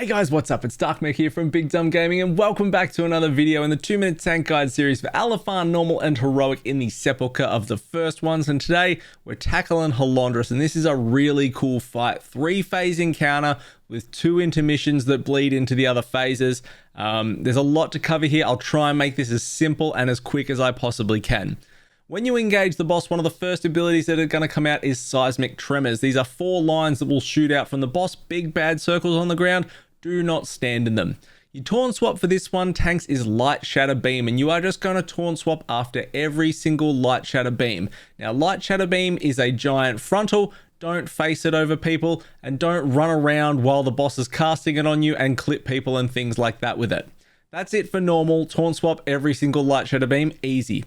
Hey guys, what's up? It's Darkmek here from Big Dumb Gaming and welcome back to another video in the 2-minute tank guide series for Alaphan, Normal and Heroic in the Sepulcher of the first ones. And today we're tackling Halondrus, and this is a really cool fight. 3-phase encounter with 2 intermissions that bleed into the other phases. There's a lot to cover here. I'll try and make this as simple and as quick as I possibly can. When you engage the boss, one of the first abilities that are going to come out is Seismic Tremors. These are 4 lines that will shoot out from the boss, big bad circles on the ground. Do not stand in them. Your taunt swap for this one, tanks, is Light Shatter Beam, and you are just going to taunt swap after every single Light Shatter Beam. Now, Light Shatter Beam is a giant frontal. Don't face it over people, and don't run around while the boss is casting it on you and clip people and things like that with it. That's it for normal. Taunt swap every single Light Shatter Beam, easy.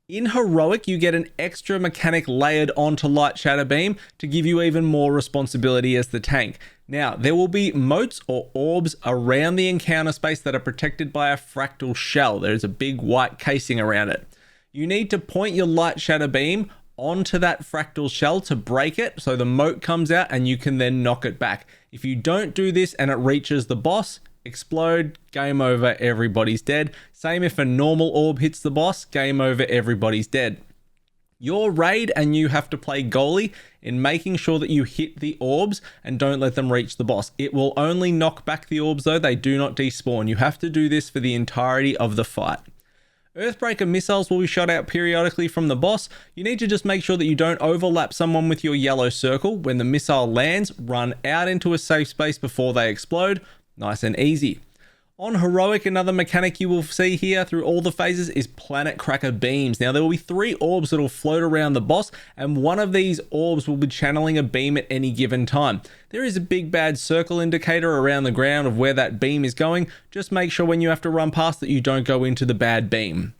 In Heroic, you get an extra mechanic layered onto Light Shatter Beam to give you even more responsibility as the tank. Now, there will be motes or orbs around the encounter space that are protected by a fractal shell. There's a big white casing around it. You need to point your Light Shatter Beam onto that fractal shell to break it so the mote comes out and you can then knock it back. If you don't do this and it reaches the boss, explode, game over, everybody's dead. Same if a normal orb hits the boss, game over, everybody's dead. Your raid and you have to play goalie in making sure that you hit the orbs and don't let them reach the boss. It will only knock back the orbs though, they do not despawn. You have to do this for the entirety of the fight. Earthbreaker missiles will be shot out periodically from the boss. You need to just make sure that you don't overlap someone with your yellow circle. When the missile lands, run out into a safe space before they explode. Nice and easy. On Heroic, another mechanic you will see here through all the phases is Planet Cracker Beams. Now, there will be 3 orbs that will float around the boss, and one of these orbs will be channeling a beam at any given time. There is a big bad circle indicator around the ground of where that beam is going. Just make sure when you have to run past that you don't go into the bad beam.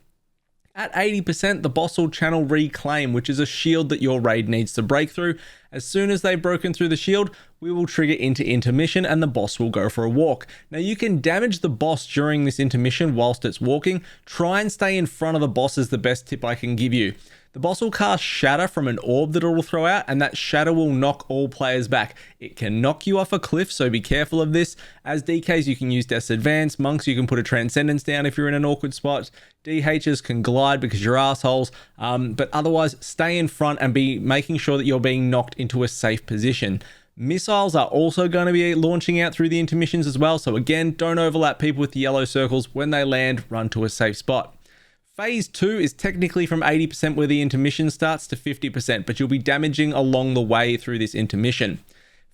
At 80%, the boss will channel Reclaim, which is a shield that your raid needs to break through. As soon as they've broken through the shield, we will trigger into Intermission and the boss will go for a walk. Now, you can damage the boss during this intermission whilst it's walking. Try and stay in front of the boss is the best tip I can give you. The boss will cast Shatter from an orb that it will throw out, and that Shatter will knock all players back. It can knock you off a cliff, so be careful of this. As DKs, you can use Death's Advance. Monks, you can put a Transcendence down if you're in an awkward spot. DHs can glide because you're assholes. But otherwise, stay in front and be making sure that you're being knocked into a safe position. Missiles are also going to be launching out through the intermissions as well. So again, don't overlap people with the yellow circles. When they land, run to a safe spot. Phase 2 is technically from 80% where the intermission starts to 50%, but you'll be damaging along the way through this intermission.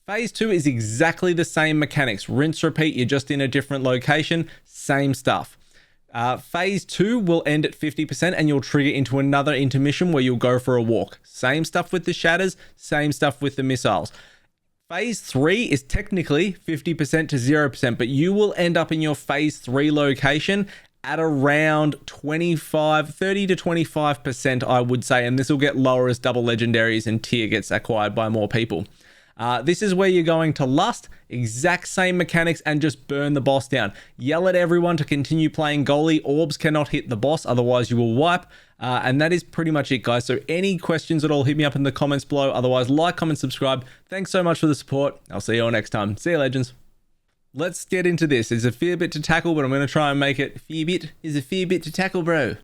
Phase 2 is exactly the same mechanics. Rinse, repeat, you're just in a different location, same stuff. Phase 2 will end at 50% and you'll trigger into another intermission where you'll go for a walk. Same stuff with the shatters, same stuff with the missiles. Phase 3 is technically 50% to 0%, but you will end up in your Phase 3 location at around 30 to 25%, I would say, and this will get lower as double legendaries and tier gets acquired by more people. This is where you're going to lust, exact same mechanics, and just burn the boss down. Yell at everyone to continue playing goalie. Orbs cannot hit the boss, otherwise you will wipe. And that is pretty much it, guys. So any questions at all, hit me up in the comments below. Otherwise, like, comment, subscribe. Thanks so much for the support. I'll see you all next time. See you, legends. Let's get into this. It's a fair bit to tackle, but I'm going to try and make it fair bit. Is a fair bit to tackle, bro.